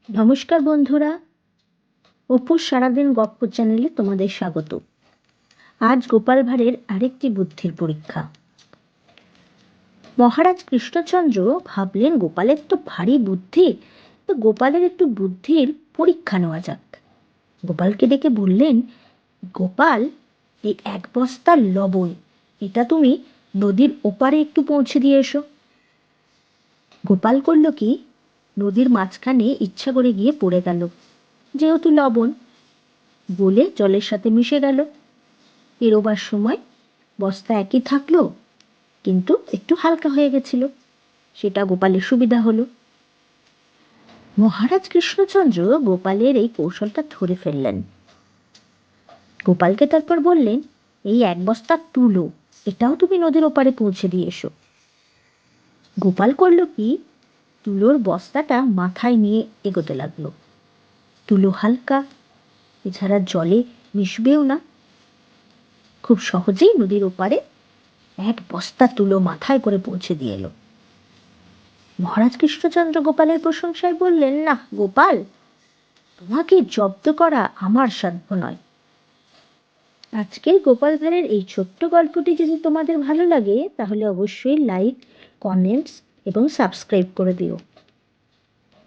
নমস্কার বন্ধুরা, অপুর সারাদিন গপ্প চ্যানেলে তোমাদের স্বাগত। আজ গোপাল ভাঁড়ের আরেকটি বুদ্ধির পরীক্ষা। মহারাজ কৃষ্ণচন্দ্র ভাবলেন গোপালের তো ভারী বুদ্ধি, তো গোপালের একটু বুদ্ধির পরীক্ষা নেওয়া যাক। গোপালকে ডেকে বললেন, গোপাল, এই 1 বস্তা লবণ, এটা তুমি নদীর ওপারে একটু পৌঁছে দিয়ে এসো। গোপাল করল কি, নদীর মাঝখানে ইচ্ছা করে গিয়ে পড়ে গেল, যেহেতু লবণ, বলে জলের সাথে মিশে গেল। পেরোবার সময় বস্তা একই থাকলো, কিন্তু একটু হালকা হয়ে গেছিল, সেটা গোপালের সুবিধা হলো। মহারাজ কৃষ্ণচন্দ্র গোপালের এই কৌশলটা ধরে ফেললেন। গোপালকে তারপর বললেন, এই 1 বস্তা তুলো, এটাও তুমি নদীর ওপারে পৌঁছে দিয়ে এসো। গোপাল করল কি, তুলোর বস্তাটা মাথায় নিয়ে এগোতে লাগলো। তুলো হালকা, এছাড়া জলে মিশবেও না। খুব সহজেই নদীর ওপারে 1 বস্তা তুলো মাথায় করে পৌঁছে দিয়ে এলো। মহারাজ কৃষ্ণচন্দ্র গোপালের প্রশংসায় বললেন, না গোপাল, তোমাকে জব্দ করা আমার সাধ্য নয়। আজকের গোপাল ভাঁড়ের এই ছোট্ট গল্পটি যদি তোমাদের ভালো লাগে, তাহলে অবশ্যই লাইক, কমেন্টস এবং সাবস্ক্রাইব করে দিও।